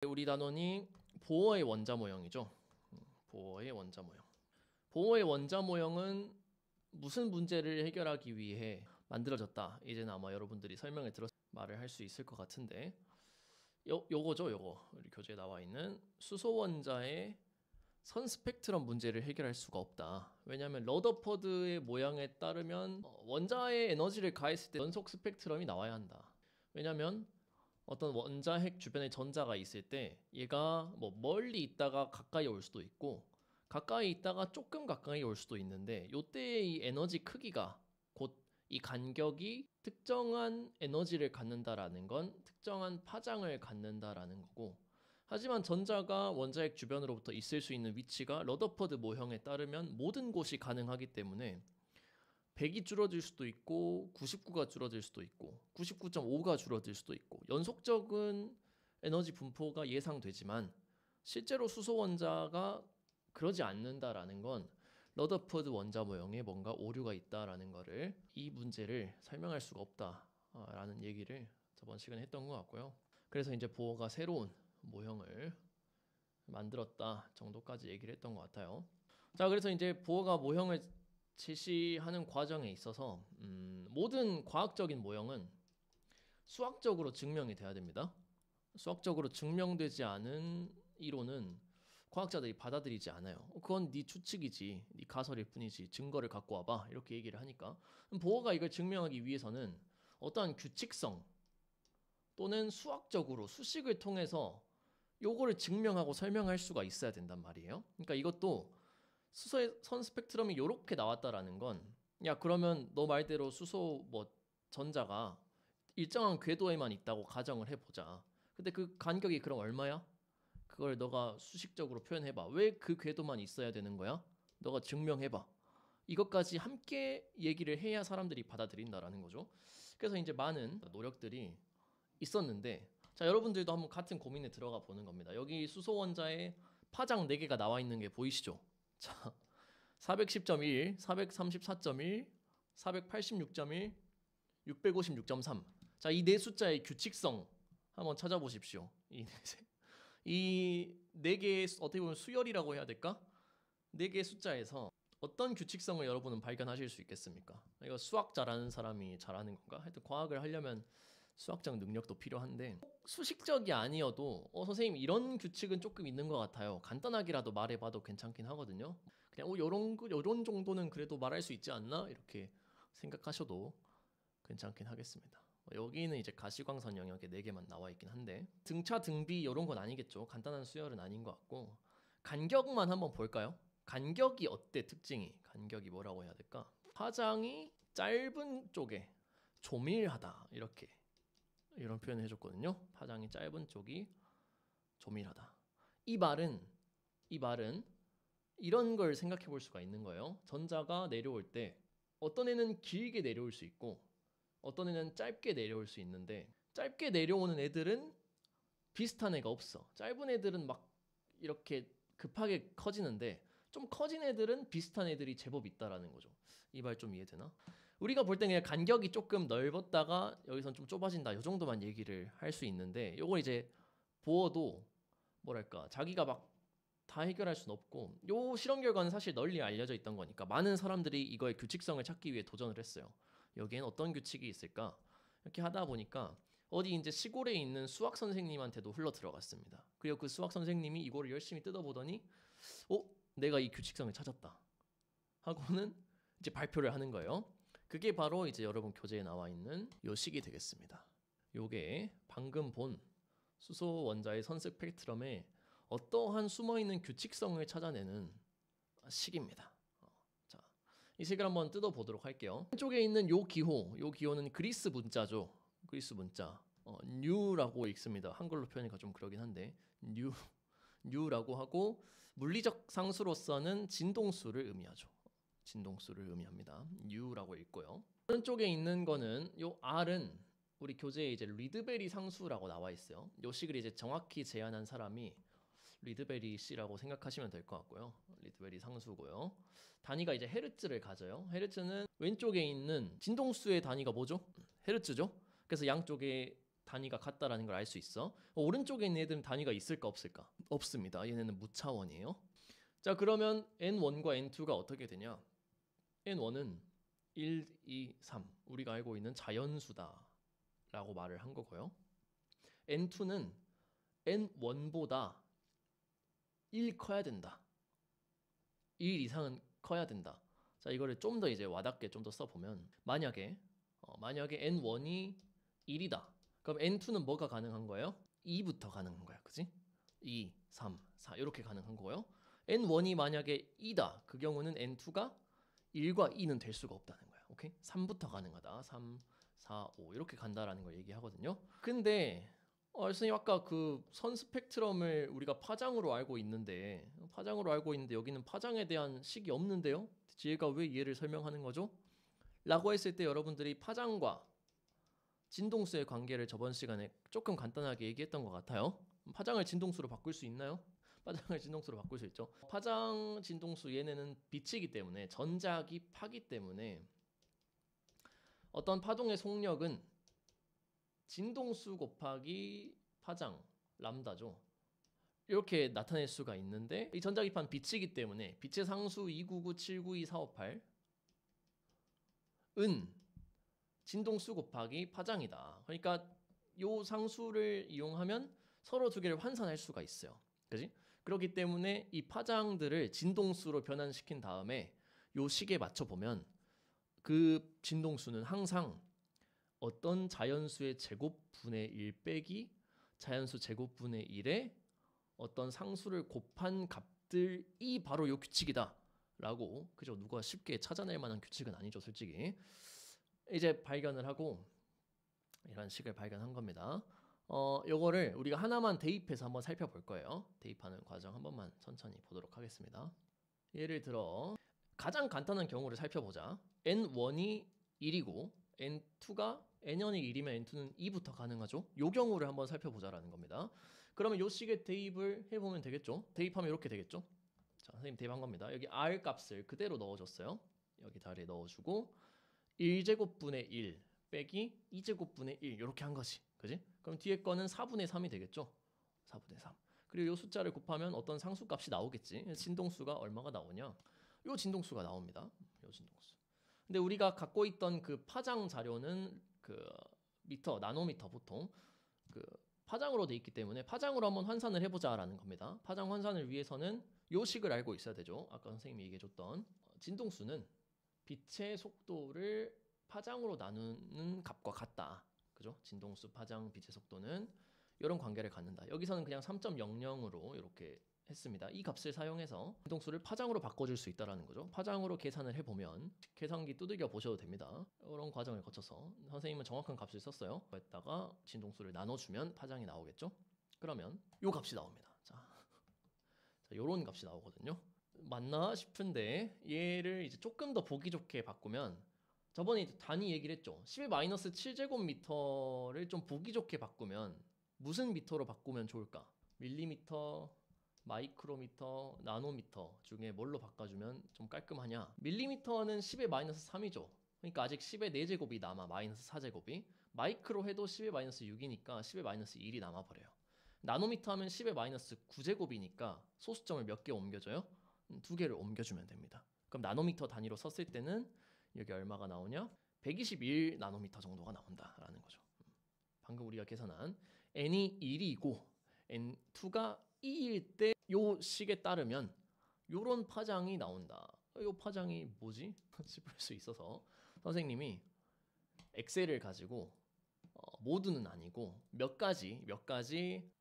우리 단원이 보어의 원자 모형이죠. 보어의 원자 모형. 보어의 원자 모형은 무슨 문제를 해결하기 위해 만들어졌다. 이제는 아마 여러분들이 설명을 들어서 말을 할 수 있을 것 같은데 요거죠. 요거 우리 교재에 나와 있는 수소 원자의 선 스펙트럼 문제를 해결할 수가 없다. 왜냐하면 러더퍼드의 모양에 따르면 원자의 에너지를 가했을 때 연속 스펙트럼이 나와야 한다. 왜냐하면 어떤 원자핵 주변에 전자가 있을 때 얘가 뭐 멀리 있다가 가까이 올 수도 있고 가까이 있다가 조금 가까이 올 수도 있는데 요때의 이 에너지 크기가 곧 이 간격이 특정한 에너지를 갖는다라는 건 특정한 파장을 갖는다라는 거고, 하지만 전자가 원자핵 주변으로부터 있을 수 있는 위치가 러더퍼드 모형에 따르면 모든 곳이 가능하기 때문에 100이 줄어들 수도 있고 99가 줄어들 수도 있고 99.5가 줄어들 수도 있고 연속적인 에너지 분포가 예상되지만 실제로 수소 원자가 그러지 않는다라는 건 러더퍼드 원자 모형에 뭔가 오류가 있다라는 거를, 이 문제를 설명할 수가 없다라는 얘기를 저번 시간에 했던 것 같고요. 그래서 이제 보어가 새로운 모형을 만들었다 정도까지 얘기를 했던 것 같아요. 자, 그래서 이제 보어가 모형을 제시하는 과정에 있어서 모든 과학적인 모형은 수학적으로 증명이 돼야 됩니다. 수학적으로 증명되지 않은 이론은 과학자들이 받아들이지 않아요. 그건 네 추측이지, 네 가설일 뿐이지, 증거를 갖고 와봐, 이렇게 얘기를 하니까 보어가 이걸 증명하기 위해서는 어떠한 규칙성 또는 수학적으로 수식을 통해서 요거를 증명하고 설명할 수가 있어야 된단 말이에요. 그러니까 이것도 수소의 선 스펙트럼이 요렇게 나왔다라는 건, 야 그러면 너 말대로 수소 뭐 전자가 일정한 궤도에만 있다고 가정을 해보자. 근데 그 간격이 그럼 얼마야? 그걸 너가 수식적으로 표현해봐. 왜 그 궤도만 있어야 되는 거야? 너가 증명해봐. 이것까지 함께 얘기를 해야 사람들이 받아들인다라는 거죠. 그래서 이제 많은 노력들이 있었는데, 자 여러분들도 한번 같은 고민에 들어가 보는 겁니다. 여기 수소 원자에 파장 4개가 나와 있는 게 보이시죠? 자, 410.1, 434.1, 486.1, 656.3. 자, 이 네 숫자의 규칙성 한번 찾아보십시오. 이 네 개의 어떻게 보면 수열이라고 해야 될까? 네 개의 숫자에서 어떤 규칙성을 여러분은 발견하실 수 있겠습니까? 이거 수학 잘하는 사람이 잘하는 건가? 하여튼 과학을 하려면 수학적 능력도 필요한데, 수식적이 아니어도 선생님 이런 규칙은 조금 있는 것 같아요, 간단하게라도 말해봐도 괜찮긴 하거든요. 그냥 요런 정도는 그래도 말할 수 있지 않나? 이렇게 생각하셔도 괜찮긴 하겠습니다. 여기는 이제 가시광선 영역에 4개만 나와 있긴 한데 등차 등비 이런 건 아니겠죠. 간단한 수열은 아닌 것 같고, 간격만 한번 볼까요? 간격이 어때? 특징이 간격이 뭐라고 해야 될까? 파장이 짧은 쪽에 조밀하다, 이런 표현을 해줬거든요. 파장이 짧은 쪽이 조밀하다. 이 말은 이런 걸 생각해 볼 수가 있는 거예요. 전자가 내려올 때 어떤 애는 길게 내려올 수 있고 어떤 애는 짧게 내려올 수 있는데, 짧게 내려오는 애들은 비슷한 애가 없어. 짧은 애들은 막 이렇게 급하게 커지는데 좀 커진 애들은 비슷한 애들이 제법 있다라는 거죠. 이 말 좀 이해되나? 우리가 볼 때 그냥 간격이 조금 넓었다가 여기선 좀 좁아진다, 이 정도만 얘기를 할 수 있는데, 요거 이제 보어도 뭐랄까 자기가 막 다 해결할 수는 없고, 요 실험 결과는 사실 널리 알려져 있던 거니까 많은 사람들이 이거의 규칙성을 찾기 위해 도전을 했어요. 여기엔 어떤 규칙이 있을까? 이렇게 하다 보니까 어디 이제 시골에 있는 수학 선생님한테도 흘러 들어갔습니다. 그리고 그 수학 선생님이 이거를 열심히 뜯어보더니 내가 이 규칙성을 찾았다 하고는 이제 발표를 하는 거예요. 그게 바로 이제 여러분 교재에 나와 있는 요 식이 되겠습니다. 요게 방금 본 수소 원자의 선 스펙트럼에 어떠한 숨어있는 규칙성을 찾아내는 식입니다. 자, 이 식을 한번 뜯어보도록 할게요. 왼쪽에 있는 요 기호는 그리스 문자죠. 그리스 문자 뉴라고 읽습니다. 한글로 표현하기가 좀 그러긴 한데 뉴라고 하고, 물리적 상수로서는 진동수를 의미하죠. 진동수를 의미합니다. 뉴라고 읽고요. 오른쪽에 있는 거는 요 R은 우리 교재에 이제 리드베리 상수라고 나와 있어요. 요 식을 이제 정확히 제안한 사람이 리드베리 씨라고 생각하시면 될 것 같고요. 리드베리 상수고요. 단위가 이제 헤르츠를 가져요. 헤르츠는 왼쪽에 있는 진동수의 단위가 뭐죠? 헤르츠죠. 그래서 양쪽에 단위가 같다라는 걸 알 수 있어. 오른쪽에 있는 애들은 단위가 있을까 없을까? 없습니다. 얘네는 무차원이에요. 자, 그러면 n1과 n2가 어떻게 되냐? n1은 1, 2, 3 우리가 알고 있는 자연수다 라고 말을 한 거고요. n2는 n1보다 1 커야 된다. 1 이상은 커야 된다. 자, 이거를 좀 더 이제 와닿게 좀 더 써보면 만약에 n1이 1이다. 그럼 n2는 뭐가 가능한 거예요? 2부터 가능한 거야. 그지? 2, 3, 4 이렇게 가능한 거고요. n1이 만약에 2다. 그 경우는 n2가 1과 2는 될 수가 없다는 거야. 오케이? 3부터 가능하다. 3, 4, 5 이렇게 간다라는 걸 얘기하거든요. 근데 선생님 아까 그 선 스펙트럼을 우리가 파장으로 알고 있는데 여기는 파장에 대한 식이 없는데요? 얘가 왜 얘를 설명하는 거죠? 라고 했을 때 여러분들이 파장과 진동수의 관계를 저번 시간에 조금 간단하게 얘기했던 것 같아요. 파장을 진동수로 바꿀 수 있나요? 파장을 진동수로 바꿀 수 있죠. 파장 진동수 얘네는 빛이기 때문에 전자기 파기 때문에 어떤 파동의 속력은 진동수 곱하기 파장 람다죠. 이렇게 나타낼 수가 있는데 이 전자기파는 빛이기 때문에 빛의 상수 299792458은 진동수 곱하기 파장이다. 그러니까 요 상수를 이용하면 서로 두 개를 환산할 수가 있어요. 그지? 그렇기 때문에 이 파장들을 진동수로 변환시킨 다음에 요 식에 맞춰 보면 그 진동수는 항상 어떤 자연수의 제곱분의 1 빼기 자연수 제곱분의 1에 어떤 상수를 곱한 값들이 바로 요 규칙이다 라고, 그죠? 누가 쉽게 찾아낼 만한 규칙은 아니죠, 솔직히. 이제 발견을 하고 이런 식을 발견한 겁니다. 요거를 우리가 하나만 대입해서 한번 살펴볼 거예요. 대입하는 과정 한 번만 천천히 보도록 하겠습니다. 예를 들어 가장 간단한 경우를 살펴보자. n1이 1이고 n2가 n1이 1이면 n2는 2부터 가능하죠. 요 경우를 한번 살펴보자라는 겁니다. 그러면 요 식에 대입을 해보면 되겠죠. 대입하면 이렇게 되겠죠. 자, 선생님 대입한 겁니다. 여기 r 값을 그대로 넣어줬어요. 여기 다리에 넣어주고 1제곱분의 1 빼기 2제곱분의 1 이렇게 한 거지. 그지? 그럼 뒤에 거는 4분의 3이 되겠죠. 4분의 3. 그리고 이 숫자를 곱하면 어떤 상수값이 나오겠지. 진동수가 얼마가 나오냐? 요 진동수가 나옵니다. 요 진동수. 근데 우리가 갖고 있던 그 파장 자료는 그 나노미터 보통 그 파장으로 돼 있기 때문에 파장으로 한번 환산을 해보자라는 겁니다. 파장 환산을 위해서는 요 식을 알고 있어야 되죠. 아까 선생님이 얘기해줬던 진동수는 빛의 속도를 파장으로 나누는 값과 같다. 그죠? 진동수, 파장, 빛의 속도는 이런 관계를 갖는다. 여기서는 그냥 3.00으로 이렇게 했습니다. 이 값을 사용해서 진동수를 파장으로 바꿔줄 수 있다는 거죠. 파장으로 계산을 해보면 계산기 두들겨 보셔도 됩니다. 이런 과정을 거쳐서 선생님은 정확한 값을 썼어요. 거기다가 진동수를 나눠주면 파장이 나오겠죠. 그러면 이 값이 나옵니다. 자, 이런 값이 나오거든요. 맞나 싶은데 얘를 이제 조금 더 보기 좋게 바꾸면 저번에 이제 단위 얘기를 했죠. 10-7제곱미터를 좀 보기 좋게 바꾸면 무슨 미터로 바꾸면 좋을까? 밀리미터, 마이크로미터, 나노미터 중에 뭘로 바꿔주면 좀 깔끔하냐? 밀리미터는 10-3이죠. 그러니까 아직 10의 4제곱이 남아, 마이너스 4제곱이. 마이크로 해도 10-6이니까 10-1이 남아버려요. 나노미터 하면 10-9제곱이니까 소수점을 몇 개 옮겨줘요? 2개를 옮겨주면 됩니다. 그럼 나노미터 단위로 썼을 때는 여기 얼마가 나오냐? 121 나노미터 정도가 나온다라는 거죠. 방금 우리가 계산한 n이 1이고 n2가 2일 때 요 식에 따르면 요런 파장이 나온다. 요 파장이 뭐지? 싶을 수 있어서 선생님이 엑셀을 가지고 모두는 아니고 몇 가지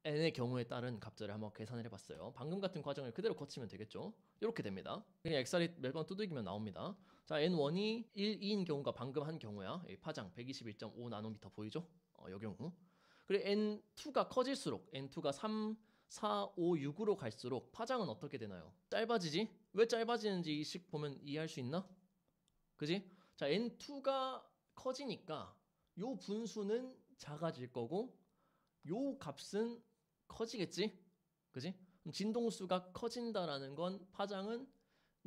n의 경우에 따른 값들을 한번 계산을 해봤어요. 방금 같은 과정을 그대로 거치면 되겠죠. 이렇게 됩니다. 그냥 엑셀이 몇 번 두들기면 나옵니다. 자, n1이 1, 2인 경우가 방금 한 경우야. 파장 121.5 나노미터 보이죠? 이 경우. 그리고 n2가 커질수록 n2가 3, 4, 5, 6으로 갈수록 파장은 어떻게 되나요? 짧아지지? 왜 짧아지는지 이 식 보면 이해할 수 있나? 그지? 자, n2가 커지니까 요 분수는 작아질 거고 요 값은 커지겠지? 그지? 그럼 진동수가 커진다라는 건 파장은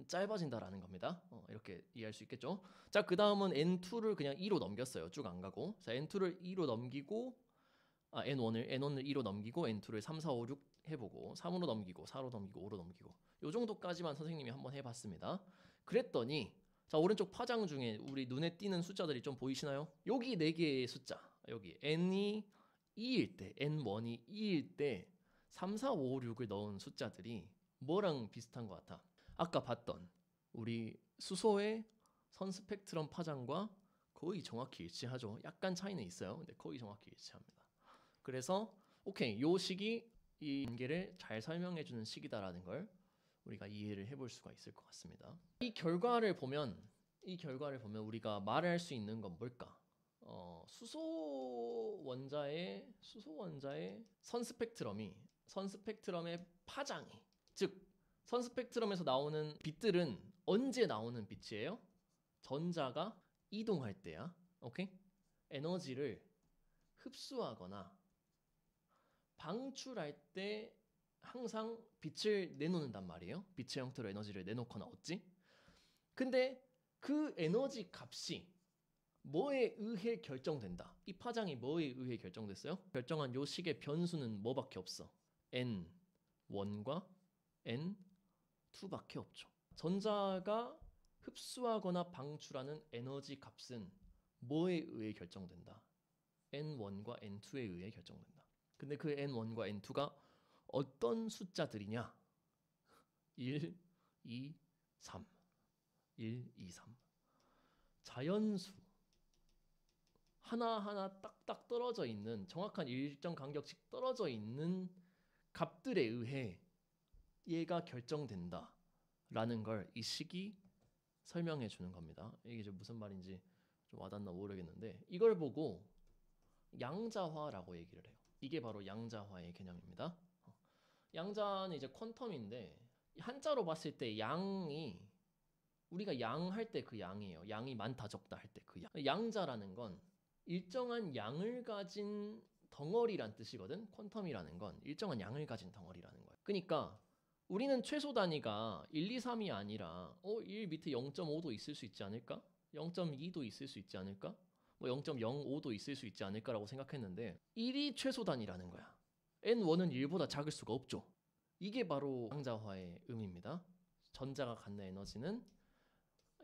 짧아진다라는 겁니다. 이렇게 이해할 수 있겠죠? 자, 그 다음은 n2를 그냥 2로 넘겼어요. 쭉 안 가고. 자, n2를 2로 넘기고 N1을 2로 넘기고 N2를 3, 4, 5, 6 해보고 3으로 넘기고 4로 넘기고 5로 넘기고 요 정도까지만 선생님이 한번 해봤습니다. 그랬더니 자 오른쪽 파장 중에 우리 눈에 띄는 숫자들이 좀 보이시나요? 여기 4개의 숫자 여기 N이 2일 때 N1이 2일 때 3, 4, 5, 6을 넣은 숫자들이 뭐랑 비슷한 것 같아? 아까 봤던 우리 수소의 선 스펙트럼 파장과 거의 정확히 일치하죠. 약간 차이는 있어요. 근데 거의 정확히 일치합니다. 그래서 오케이 요 식이 이 관계를 잘 설명해주는 식이다라는 걸 우리가 이해를 해볼 수가 있을 것 같습니다. 이 결과를 보면 우리가 말할 수 있는 건 뭘까? 수소 원자의 선 스펙트럼의 파장이 즉 선 스펙트럼에서 나오는 빛들은 언제 나오는 빛이에요? 전자가 이동할 때야. 오케이? 에너지를 흡수하거나 방출할 때 항상 빛을 내놓는단 말이에요. 빛의 형태로 에너지를 내놓거나 얻지. 근데 그 에너지 값이 뭐에 의해 결정된다. 이 파장이 뭐에 의해 결정됐어요? 결정한 요 식의 변수는 뭐밖에 없어. N1과 N2밖에 없죠. 전자가 흡수하거나 방출하는 에너지 값은 뭐에 의해 결정된다. N1과 N2에 의해 결정된다. 근데 그 N1과 N2가 어떤 숫자들이냐? 1, 2, 3. 1, 2, 3. 자연수. 하나하나 딱딱 떨어져 있는 정확한 일정 간격씩 떨어져 있는 값들에 의해 얘가 결정된다 라는 걸 이 식이 설명해 주는 겁니다. 이게 좀 무슨 말인지 좀 와닿나 모르겠는데 이걸 보고 양자화라고 얘기를 해요. 이게 바로 양자화의 개념입니다. 양자는 이제 퀀텀인데 한자로 봤을 때 양이 우리가 양 할 때 그 양이에요. 양이 많다 적다 할 때 그 양. 양자라는 건 일정한 양을 가진 덩어리란 뜻이거든. 퀀텀이라는 건 일정한 양을 가진 덩어리라는 거예요. 그러니까 우리는 최소 단위가 1, 2, 3이 아니라 1 밑에 0.5도 있을 수 있지 않을까? 0.2도 있을 수 있지 않을까? 뭐 0.05도 있을 수 있지 않을까라고 생각했는데 1이 최소 단위라는 거야. N1은 1보다 작을 수가 없죠. 이게 바로 양자화의 의미입니다. 전자가 갖는 에너지는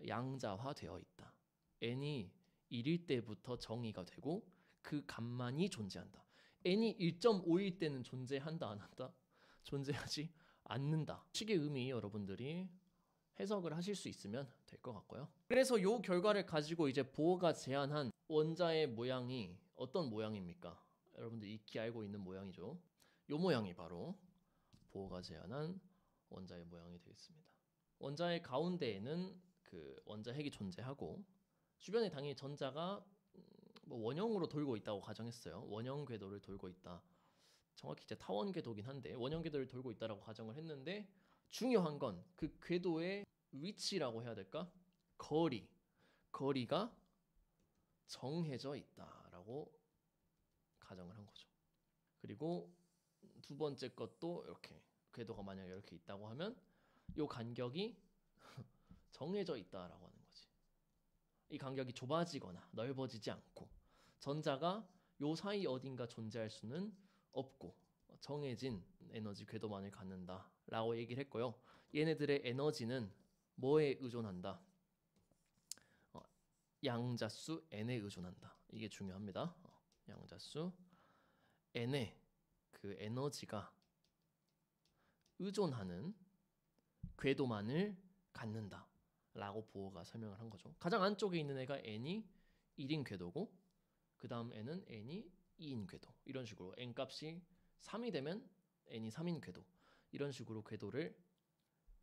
양자화되어 있다. N이 1일 때부터 정의가 되고 그 값만이 존재한다. N이 1.5일 때는 존재한다 안 한다? 존재하지 않는다. 식의 의미 여러분들이 해석을 하실 수 있으면 될 것 같고요. 그래서 이 결과를 가지고 이제 보어가 제안한 원자의 모양이 어떤 모양입니까? 여러분들 익히 알고 있는 모양이죠. 이 모양이 바로 보어가 제안한 원자의 모양이 되겠습니다. 원자의 가운데에는 그 원자 핵이 존재하고 주변에 당연히 전자가 뭐 원형으로 돌고 있다고 가정했어요. 원형 궤도를 돌고 있다. 정확히 이제 타원 궤도긴 한데 원형 궤도를 돌고 있다라고 가정을 했는데 중요한 건 그 궤도의 위치라고 해야 될까? 거리가 정해져 있다라고 가정을 한 거죠. 그리고 두 번째 것도 이렇게 궤도가 만약에 이렇게 있다고 하면 이 간격이 정해져 있다라고 하는 거지. 이 간격이 좁아지거나 넓어지지 않고 전자가 요 사이 어딘가 존재할 수는 없고 정해진 에너지 궤도만을 갖는다라고 얘기를 했고요. 얘네들의 에너지는 뭐에 의존한다? 양자수 n에 의존한다. 이게 중요합니다. 양자수 n의 그 에너지가 의존하는 궤도만을 갖는다 라고 보어가 설명을 한 거죠. 가장 안쪽에 있는 애가 n이 1인 궤도고 그 다음 n은 n이 2인 궤도. 이런 식으로 n 값이 3이 되면 n이 3인 궤도. 이런 식으로 궤도를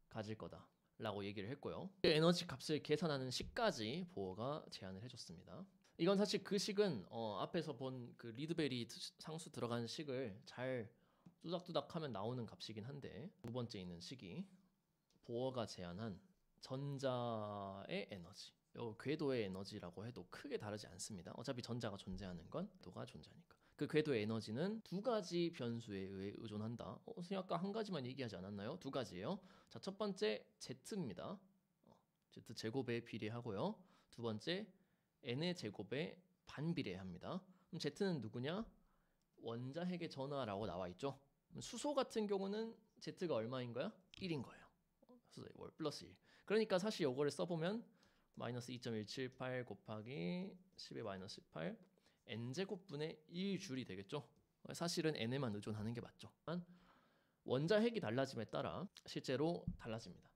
가질 거다 라고 얘기를 했고요. 그 에너지 값을 계산하는 식까지 보어가 제안을 해줬습니다. 이건 사실 그 식은 앞에서 본 그 리드베리 상수 들어간 식을 잘 뚜닥뚜닥 하면 나오는 값이긴 한데 두 번째 있는 식이 보어가 제안한 전자의 에너지, 요 궤도의 에너지라고 해도 크게 다르지 않습니다. 어차피 전자가 존재하는 건 궤도가 존재하니까. 그 궤도의 에너지는 두 가지 변수에 의해 의존한다. 선생님 아까 한 가지만 얘기하지 않았나요? 두 가지예요. 자, 첫 번째 Z입니다. Z 제곱에 비례하고요. 두 번째 N의 제곱에 반비례합니다. 그럼 Z는 누구냐? 원자핵의 전하라고 나와 있죠. 수소 같은 경우는 Z가 얼마인 거야? 1인 거예요. 수소의 월 플러스 1. 그러니까 사실 이거를 써보면 마이너스 2.178 곱하기 10의 마이너스 18 n제곱분의 1줄이 되겠죠. 사실은 n에만 의존하는 게 맞죠. 원자핵이 달라짐에 따라 실제로 달라집니다.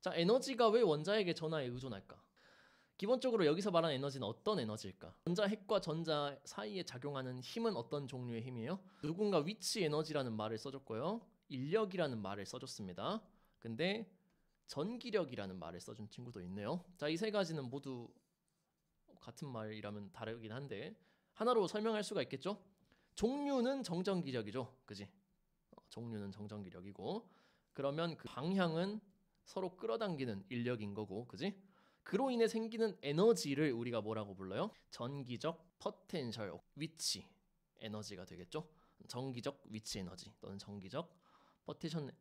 자, 에너지가 왜 원자핵의 전하에 의존할까? 기본적으로 여기서 말하는 에너지는 어떤 에너지일까? 원자핵과 전자 사이에 작용하는 힘은 어떤 종류의 힘이에요? 누군가 위치 에너지라는 말을 써줬고요. 인력이라는 말을 써줬습니다. 근데 전기력이라는 말을 써준 친구도 있네요. 자, 이 세 가지는 모두 같은 말이라면 다르긴 한데 하나로 설명할 수가 있겠죠? 종류는 정전기력이죠. 그지? 종류는 정전기력이고 그러면 그 방향은 서로 끌어당기는 인력인 거고, 그지? 그로 인해 생기는 에너지를 우리가 뭐라고 불러요? 전기적 포텐셜 위치 에너지가 되겠죠? 전기적 위치 에너지 또는 전기적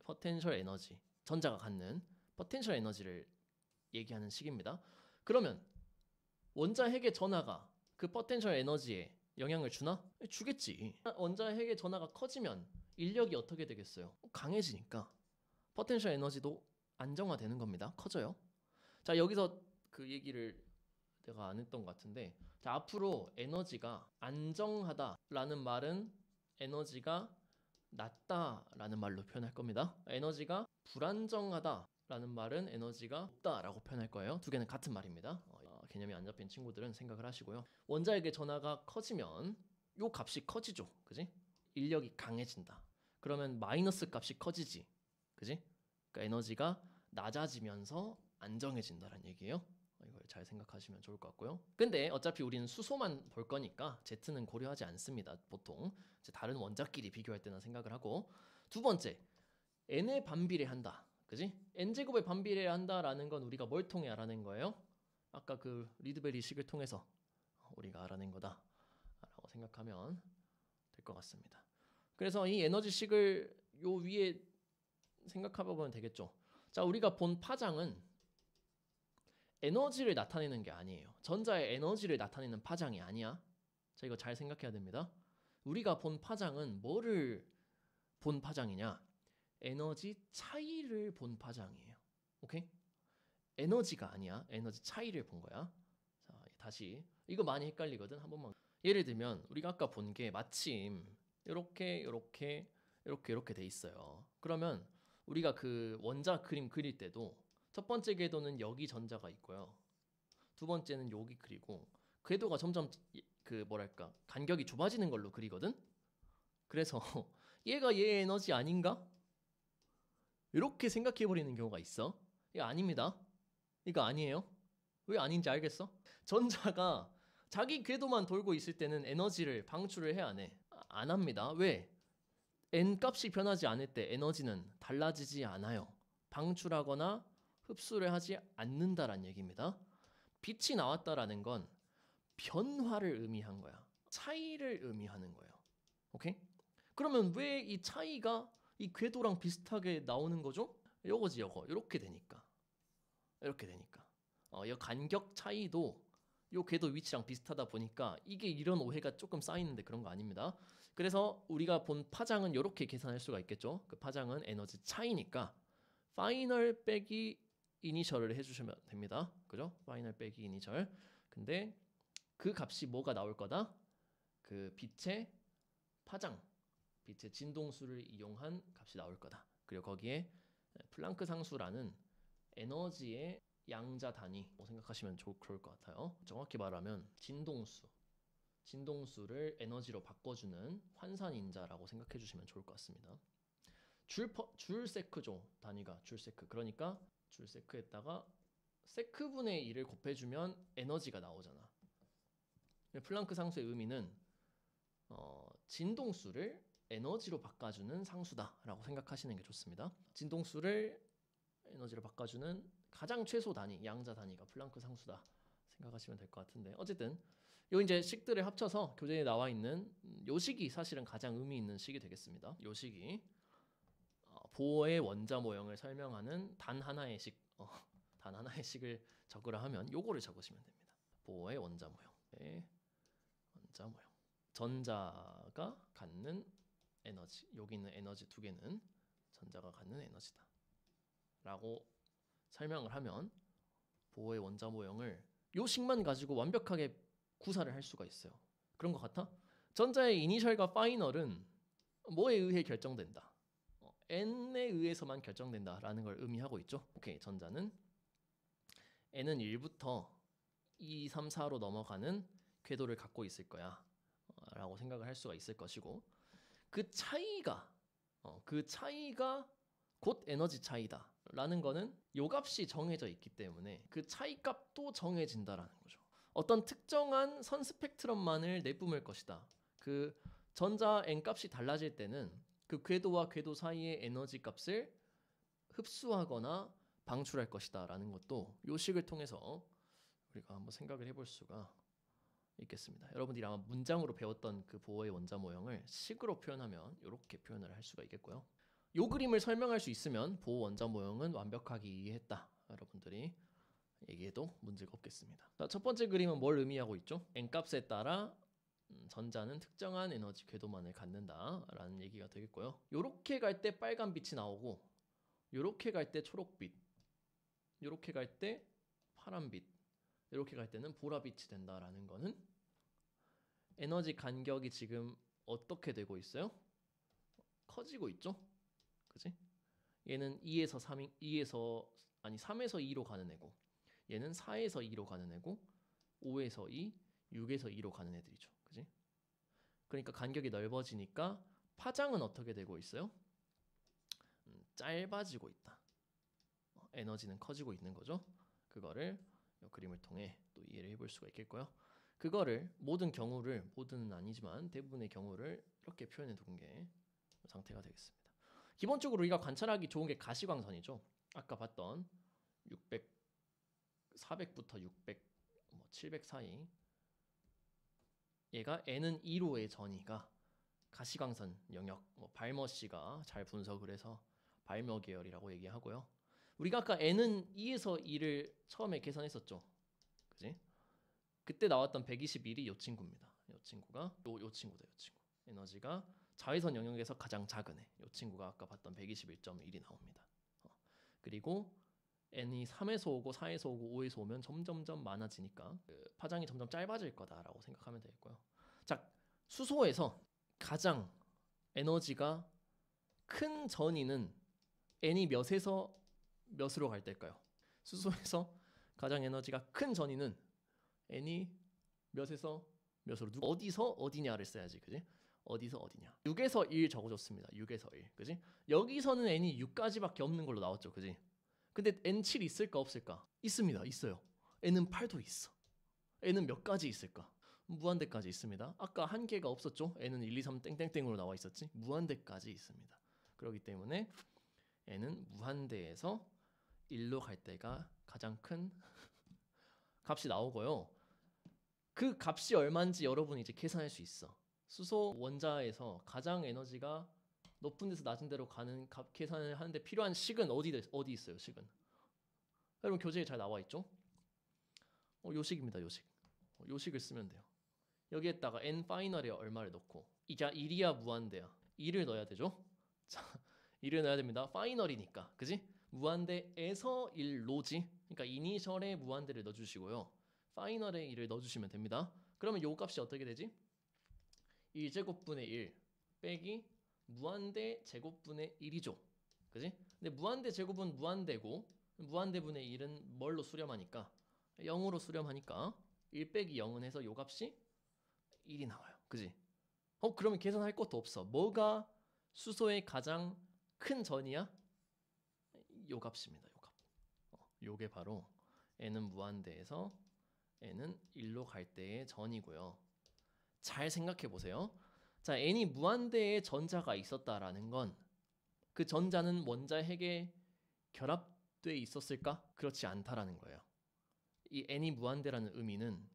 포텐셜 에너지, 전자가 갖는 포텐셜 에너지를 얘기하는 식입니다. 그러면 원자핵의 전하가 그 포텐셜 에너지에 영향을 주나? 주겠지. 원자핵의 전하가 커지면 인력이 어떻게 되겠어요? 강해지니까 포텐셜 에너지도 안정화되는 겁니다. 커져요. 자, 여기서 그 얘기를 내가 안 했던 것 같은데, 자, 앞으로 에너지가 안정하다라는 말은 에너지가 낮다라는 말로 표현할 겁니다. 에너지가 불안정하다라는 말은 에너지가 없다라고 표현할 거예요. 두 개는 같은 말입니다. 개념이 안 잡힌 친구들은 생각을 하시고요. 원자핵의 전하가 커지면 요 값이 커지죠. 그지? 인력이 강해진다. 그러면 마이너스 값이 커지지. 그지? 그러니까 에너지가 낮아지면서 안정해진다는 얘기예요. 이걸 잘 생각하시면 좋을 것 같고요. 근데 어차피 우리는 수소만 볼 거니까 Z는 고려하지 않습니다. 보통 이제 다른 원자끼리 비교할 때나 생각을 하고. 두 번째, n에 반비례한다. 그지? n제곱에 반비례한다라는 건 우리가 뭘 통해 알아낸 거예요? 아까 그 리드베리 식을 통해서 우리가 알아낸 거다라고 생각하면 될 것 같습니다. 그래서 이 에너지식을 요 위에 생각해보면 되겠죠. 자, 우리가 본 파장은 에너지를 나타내는 게 아니에요. 전자의 에너지를 나타내는 파장이 아니야. 자, 이거 잘 생각해야 됩니다. 우리가 본 파장은 뭐를 본 파장이냐? 에너지 차이를 본 파장이에요. 오케이? 에너지가 아니야. 에너지 차이를 본 거야. 자, 다시 이거 많이 헷갈리거든. 한 번만. 예를 들면 우리가 아까 본 게 마침 이렇게 돼 있어요. 그러면 우리가 그 원자 그림 그릴 때도 첫 번째 궤도는 여기 전자가 있고요. 두 번째는 여기 그리고 궤도가 점점 그 뭐랄까 간격이 좁아지는 걸로 그리거든. 그래서 얘가 얘의 에너지 아닌가? 이렇게 생각해 버리는 경우가 있어. 이거 아닙니다. 이거 아니에요. 왜 아닌지 알겠어? 전자가 자기 궤도만 돌고 있을 때는 에너지를 방출을 해야 안 해? 안 합니다. 왜? n 값이 변하지 않을 때 에너지는 달라지지 않아요. 방출하거나 흡수를 하지 않는다라는 얘기입니다. 빛이 나왔다라는 건 변화를 의미한 거야. 차이를 의미하는 거예요. 오케이? 그러면 왜 이 차이가 이 궤도랑 비슷하게 나오는 거죠? 요거지 요거. 이렇게 되니까. 이 간격 차이도 요 궤도 위치랑 비슷하다 보니까 이게 이런 오해가 조금 쌓이는데 그런 거 아닙니다. 그래서 우리가 본 파장은 이렇게 계산할 수가 있겠죠. 그 파장은 에너지 차이니까 파이널 빼기 이니셜을 해주시면 됩니다. 그죠? 파이널 빼기 이니셜. 근데 그 값이 뭐가 나올 거다? 그 빛의 파장, 빛의 진동수를 이용한 값이 나올 거다. 그리고 거기에 플랑크 상수라는 에너지의 양자 단위 생각하시면 좋을 것 같아요. 정확히 말하면 진동수를 에너지로 바꿔주는 환산인자라고 생각해 주시면 좋을 것 같습니다. 줄 세크죠. 단위가 줄 세크. 그러니까 줄 세크에다가 세크분의 1을 곱해주면 에너지가 나오잖아. 플랑크 상수의 의미는 진동수를 에너지로 바꿔주는 상수다라고 생각하시는 게 좋습니다. 진동수를 에너지로 바꿔주는 가장 최소 단위, 양자 단위가 플랑크 상수다 생각하시면 될 것 같은데, 어쨌든 요 이제 식들을 합쳐서 교재에 나와 있는 요 식이 사실은 가장 의미 있는 식이 되겠습니다. 요 식이 보어의 원자 모형을 설명하는 단 하나의 식을 적으라 하면 요거를 적으시면 됩니다. 보어의 원자 모형. 전자 전자가 갖는 에너지, 여기 있는 에너지 두 개는 전자가 갖는 에너지다 라고 설명을 하면 보어의 원자 모형을 요 식만 가지고 완벽하게 구사를 할 수가 있어요. 그런 것 같아? 전자의 이니셜과 파이널은 뭐에 의해 결정된다? n에 의해서만 결정된다라는 걸 의미하고 있죠. 오케이, 전자는 n은 1부터 2, 3, 4로 넘어가는 궤도를 갖고 있을 거야 라고 생각을 할 수가 있을 것이고, 그 차이가 곧 에너지 차이다 라는 거는 요 값이 정해져 있기 때문에 그 차이 값도 정해진다라는 거죠. 어떤 특정한 선 스펙트럼만을 내뿜을 것이다. 그 전자 n 값이 달라질 때는 그 궤도와 궤도 사이의 에너지 값을 흡수하거나 방출할 것이다 라는 것도 요 식을 통해서 우리가 한번 생각을 해볼 수가 있겠습니다. 여러분들이 아마 문장으로 배웠던 그 보어의 원자 모형을 식으로 표현하면 이렇게 표현을 할 수가 있겠고요. 요 그림을 설명할 수 있으면 보어 원자 모형은 완벽하게 이해했다 여러분들이 얘기해도 문제가 없겠습니다. 자, 첫 번째 그림은 뭘 의미하고 있죠? n 값에 따라 전자는 특정한 에너지 궤도만을 갖는다 라는 얘기가 되겠고요. 요렇게 갈 때 빨간 빛이 나오고, 요렇게 갈 때 초록빛, 요렇게 갈 때 파란빛, 이렇게 갈 때는 보라빛이 된다라는 거는 에너지 간격이 지금 어떻게 되고 있어요? 커지고 있죠? 그지? 얘는 3에서 2로 가는 애고, 얘는 4에서 2로 가는 애고, 5에서 2, 6에서 2로 가는 애들이죠. 그지? 그러니까 간격이 넓어지니까 파장은 어떻게 되고 있어요? 짧아지고 있다. 에너지는 커지고 있는 거죠. 그거를 이 그림을 통해 또 이해를 해볼 수가 있겠고요. 그거를 모든은 아니지만 대부분의 경우를 이렇게 표현해 둔 게 상태가 되겠습니다. 기본적으로 우리가 관찰하기 좋은 게 가시광선이죠. 아까 봤던 400부터 600, 700 사이, 얘가 n은 2로의 전이가 가시광선 영역, 발머 씨가 잘 분석을 해서 발머 계열이라고 얘기하고요. 우리가 아까 n은 2에서 2를 처음에 계산했었죠. 그지? 그때 나왔던 121이 이 친구입니다. 이 친구가 요 친구다. 요 친구. 에너지가 자외선 영역에서 가장 작은 애. 이 친구가 아까 봤던 121.1이 나옵니다. 그리고 n이 3에서 오고 4에서 오고 5에서 오면 점점점 많아지니까 그 파장이 점점 짧아질 거다라고 생각하면 되겠고요. 자, 수소에서 가장 에너지가 큰 전이는 n이 몇에서 몇으로 갈 때일까요? 수소에서 가장 에너지가 큰 전이는 n이 몇에서 몇으로, 어디서 어디냐를 써야지. 그지? 어디서 어디냐. 6에서 1 적어줬습니다. 6에서 1. 그지? 여기서는 n이 6까지밖에 없는 걸로 나왔죠. 그지? 근데 n7 있을까 없을까? 있습니다. 있어요. n은 8도 있어. n은 몇 가지 있을까? 무한대까지 있습니다. 아까 한 개가 없었죠? n은 1, 2, 3 땡땡땡으로 나와 있었지? 무한대까지 있습니다. 그렇기 때문에 n은 무한대에서 1로 갈 때가 가장 큰 값이 나오고요. 그 값이 얼마인지 여러분이 이제 계산할 수 있어. 수소 원자에서 가장 에너지가 높은 데서 낮은 데로 가는 값 계산을 하는데 필요한 식은 어디 있어요? 식은 여러분 교재에 잘 나와 있죠? 요 식입니다. 요 식. 요 식을 쓰면 돼요. 여기에다가 n 파이널에 얼마를 넣고, 이게 1이야 무한대야? 2를 넣어야 되죠? 자, 2를 넣어야 됩니다. 파이널이니까. 그지? 무한대에서 1로지. 그러니까 이니셜에 무한대를 넣어주시고요. 파이널에 1을 넣어주시면 됩니다. 그러면 요 값이 어떻게 되지? 1제곱분의 1 빼기 무한대 제곱분의 1이죠. 그지? 근데 무한대 제곱은 무한대고 무한대분의 1은 뭘로 수렴하니까 0으로 수렴하니까 1 빼기 0은 해서 요 값이 1이 나와요. 그지? 그러면 계산할 것도 없어. 뭐가 수소의 가장 큰 전이야? 요 값입니다. 요 값. 요게 바로 n은 무한대에서 n은 1로 갈 때의 전이고요. 잘 생각해 보세요. 자, n이 무한대에 전자가 있었다라는 건 그 전자는 원자 핵에 결합돼 있었을까? 그렇지 않다라는 거예요. 이 n이 무한대라는 의미는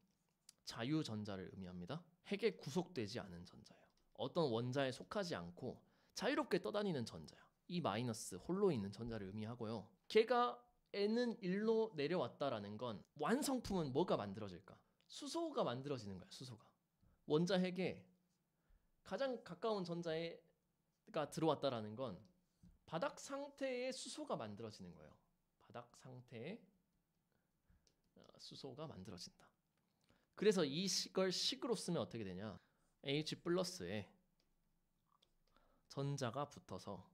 자유전자를 의미합니다. 핵에 구속되지 않은 전자예요. 어떤 원자에 속하지 않고 자유롭게 떠다니는 전자야. 이 마이너스 홀로 있는 전자를 의미하고요. 걔가 n은 1로 내려왔다라는 건 완성품은 뭐가 만들어질까? 수소가 만들어지는 거야. 수소가. 원자 핵에 가장 가까운 전자가 들어왔다라는 건 바닥 상태의 수소가 만들어지는 거예요. 바닥 상태의 수소가 만들어진다. 그래서 이걸 식으로 쓰면 어떻게 되냐? H 플러스에 전자가 붙어서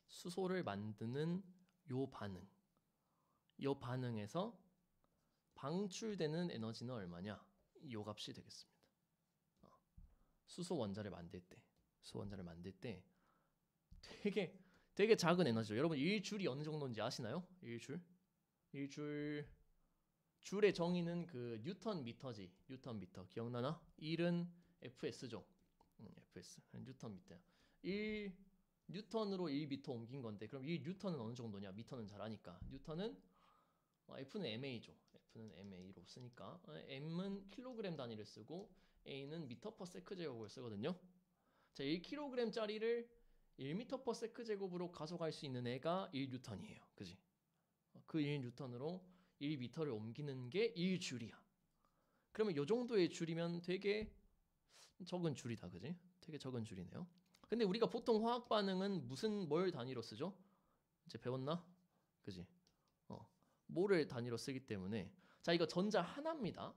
수소를 만드는 요 반응. 요 반응에서 방출되는 에너지는 얼마냐? 요 값이 되겠습니다. 수소 원자를 만들 때 되게 작은 에너지죠. 여러분 1줄이 어느 정도인지 아시나요? 1줄 줄의 정의는 그 뉴턴 미터지. 뉴턴 미터 기억나나? 1은 FS죠. FS 뉴턴 미터야. 1 뉴턴으로 1미터 옮긴 건데 그럼 1 뉴턴은 어느 정도냐? 미터는 잘 아니까. 뉴턴은 F는 MA죠. F는 MA로 쓰니까 M은 킬로그램 단위를 쓰고 A는 미터 퍼 세크 제곱을 쓰거든요. 자, 1kg짜리를 1m per 세크 제곱으로 가져갈 수 있는 애가 1뉴턴이에요. 그지? 그 1뉴턴으로 1m를 옮기는 게 1줄이야. 그러면 요 정도의 줄이면 되게 적은 줄이다. 그지? 되게 적은 줄이네요. 근데 우리가 보통 화학 반응은 뭘 단위로 쓰죠? 이제 배웠나? 그지? 몰을 단위로 쓰기 때문에 자, 이거 전자 하나입니다.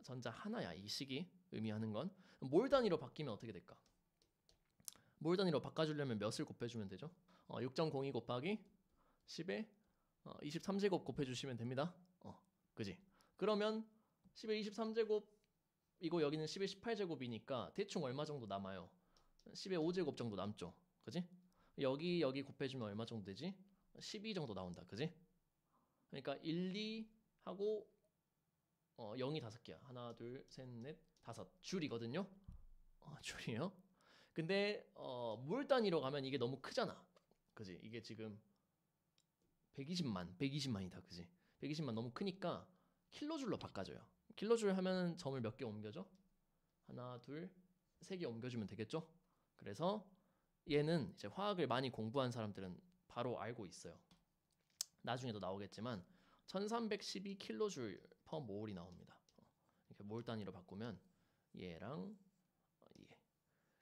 전자 하나야. 이 식이 의미하는 건 몰 단위로 바뀌면 어떻게 될까? 몰 단위로 바꿔주려면 몇을 곱해주면 되죠? 6.02 곱하기 10에 23제곱 곱해주시면 됩니다. 그지? 그러면 10의 23제곱 이거 여기는 10의 18제곱이니까 대충 얼마 정도 남아요? 10의 5제곱 정도 남죠? 그지? 여기 곱해주면 얼마 정도 되지? 12 정도 나온다. 그지? 그러니까 1, 2 하고 0이 5개야. 하나, 둘, 셋, 넷, 5 줄이거든요. 줄이요. 근데 몰 단위로 가면 이게 너무 크잖아. 그지? 이게 지금 120만이다. 그지? 120만 너무 크니까 킬로줄로 바꿔줘요. 킬로줄 하면 점을 몇 개 옮겨줘? 하나, 둘, 3개 옮겨주면 되겠죠? 그래서 얘는 이제 화학을 많이 공부한 사람들은 바로 알고 있어요. 나중에도 나오겠지만 1312 킬로줄 퍼 몰이 나옵니다. 이렇게 몰 단위로 바꾸면 얘랑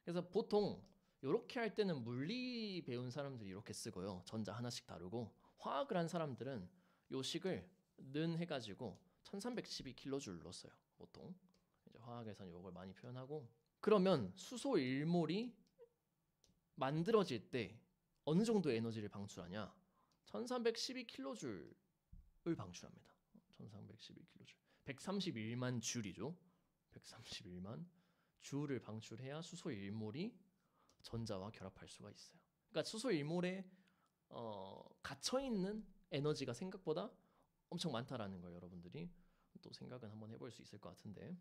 그래서 보통 이렇게 할 때는 물리 배운 사람들이 이렇게 쓰고요. 전자 하나씩 다루고 화학을 한 사람들은 요 식을 는 해가지고 1312킬로줄로 써요. 보통 이제 화학에서는 이걸 많이 표현하고 그러면 수소 1몰이 만들어질 때 어느 정도 에너지를 방출하냐? 1312킬로줄을 방출합니다. 1312킬로줄 131만 줄이죠. 131만 줄을 방출해야 수소 1몰이 전자와 결합할 수가 있어요. 그러니까 수소 1몰에 갇혀있는 에너지가 생각보다 엄청 많다라는 걸 여러분들이 또 생각은 한번 해볼 수 있을 것 같은데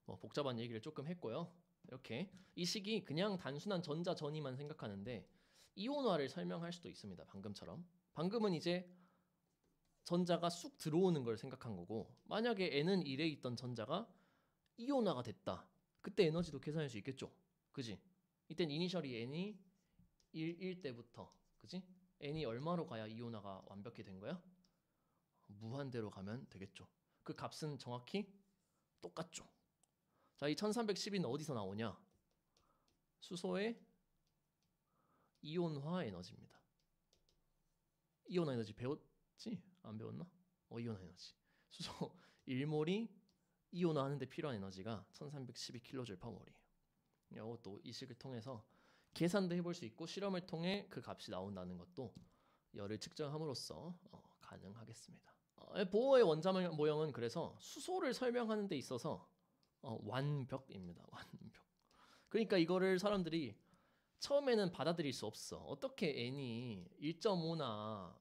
복잡한 얘기를 조금 했고요. 이렇게 이 식이 그냥 단순한 전자 전이만 생각하는데 이온화를 설명할 수도 있습니다. 방금처럼. 방금은 이제 전자가 쑥 들어오는 걸 생각한 거고 만약에 N은 1에 있던 전자가 이온화가 됐다. 그때 에너지도 계산할 수 있겠죠. 그지? 이땐 이니셜이 N이 1일 때부터 그지? N이 얼마로 가야 이온화가 완벽히 된 거야? 무한대로 가면 되겠죠. 그 값은 정확히 똑같죠. 자, 이 1310은 어디서 나오냐? 수소의 이온화 에너지입니다. 이온화 에너지 배웠지? 안 배웠나? 이온화 에너지. 수소 1몰이 이온화하는데 필요한 에너지가 1312킬로줄 퍼 몰이에요. 이것도 이 식을 통해서 계산도 해볼 수 있고 실험을 통해 그 값이 나온다는 것도 열을 측정함으로써 가능하겠습니다. 보어의 원자 모형은 그래서 수소를 설명하는 데 있어서 완벽입니다. 완벽. 그러니까 이거를 사람들이 처음에는 받아들일 수 없어. 어떻게 n이 1.5나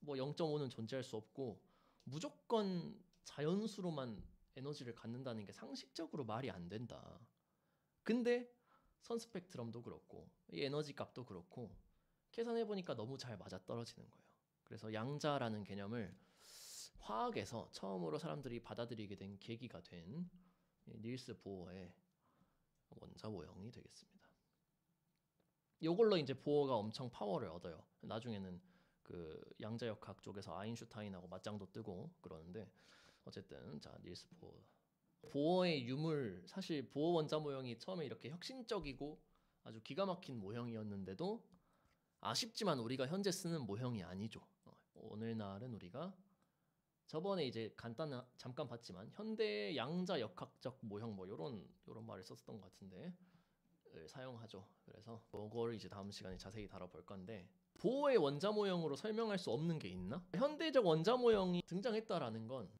뭐 0.5는 존재할 수 없고 무조건 자연수로만 에너지를 갖는다는 게 상식적으로 말이 안 된다. 근데 선스펙트럼도 그렇고 이 에너지 값도 그렇고 계산해 보니까 너무 잘 맞아 떨어지는 거예요. 그래서 양자라는 개념을 화학에서 처음으로 사람들이 받아들이게 된 계기가 된 닐스 보어의 원자 모형이 되겠습니다. 이걸로 이제 보어가 엄청 파워를 얻어요. 나중에는 그 양자역학 쪽에서 아인슈타인하고 맞짱도 뜨고 그러는데 어쨌든 자 닐스 보어 보어의 유물, 사실 보어 원자 모형이 처음에 이렇게 혁신적이고 아주 기가 막힌 모형이었는데도 아쉽지만 우리가 현재 쓰는 모형이 아니죠. 오늘날은 우리가 저번에 이제 잠깐 봤지만 현대 양자 역학적 모형 뭐 요런 말을 썼었던 것 같은데 사용하죠. 그래서 그거를 이제 다음 시간에 자세히 다뤄볼 건데, 보어의 원자 모형으로 설명할 수 없는 게 있나? 현대적 원자 모형이 등장했다라는 건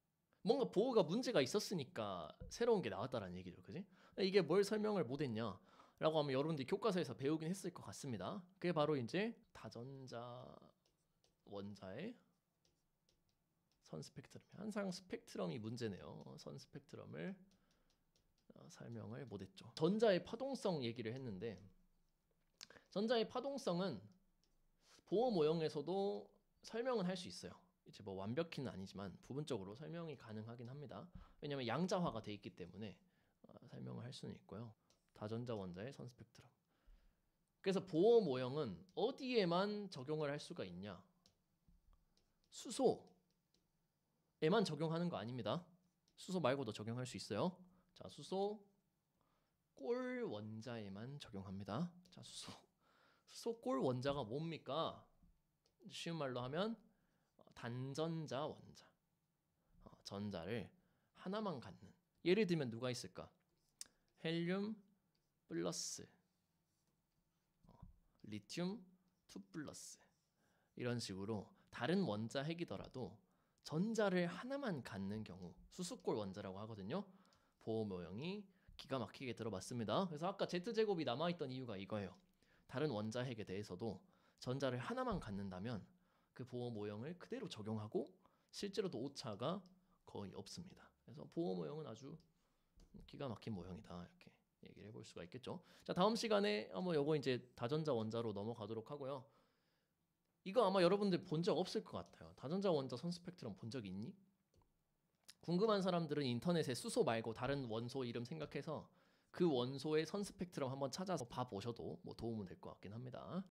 뭔가 보어가 문제가 있었으니까 새로운 게 나왔다라는 얘기죠. 그지? 이게 뭘 설명을 못했냐 라고 하면 여러분들이 교과서에서 배우긴 했을 것 같습니다. 그게 바로 이제 다전자 원자의 선 스펙트럼. 항상 스펙트럼이 문제네요. 선 스펙트럼을 설명을 못했죠. 전자의 파동성 얘기를 했는데, 전자의 파동성은 보어 모형에서도 설명은 할 수 있어요. 이제 뭐 완벽히는 아니지만 부분적으로 설명이 가능하긴 합니다. 왜냐하면 양자화가 돼 있기 때문에 설명을 할 수는 있고요. 다전자 원자의 선 스펙트럼. 그래서 보어 모형은 어디에만 적용을 할 수가 있냐? 수소에만 적용하는 거 아닙니다. 수소 말고도 적용할 수 있어요. 자, 수소 꼴 원자에만 적용합니다. 자, 수소 꼴 원자가 뭡니까? 쉬운 말로 하면 단전자 원자. 전자를 하나만 갖는. 예를 들면 누가 있을까? 헬륨 플러스, 리튬 2 플러스, 이런 식으로 다른 원자 핵이더라도 전자를 하나만 갖는 경우 수소꼴 원자라고 하거든요. 보어 모형이 기가 막히게 들어봤습니다. 그래서 아까 Z제곱이 남아있던 이유가 이거예요. 다른 원자 핵에 대해서도 전자를 하나만 갖는다면 그 보어 모형을 그대로 적용하고 실제로도 오차가 거의 없습니다. 그래서 보어 모형은 아주 기가 막힌 모형이다, 이렇게 얘기를 해볼 수가 있겠죠. 자, 다음 시간에 한번 요거 이제 다전자 원자로 넘어가도록 하고요. 이거 아마 여러분들 본 적 없을 것 같아요. 다전자 원자 선 스펙트럼 본 적 있니? 궁금한 사람들은 인터넷에 수소 말고 다른 원소 이름 생각해서 그 원소의 선 스펙트럼 한번 찾아서 봐보셔도 뭐 도움은 될 것 같긴 합니다.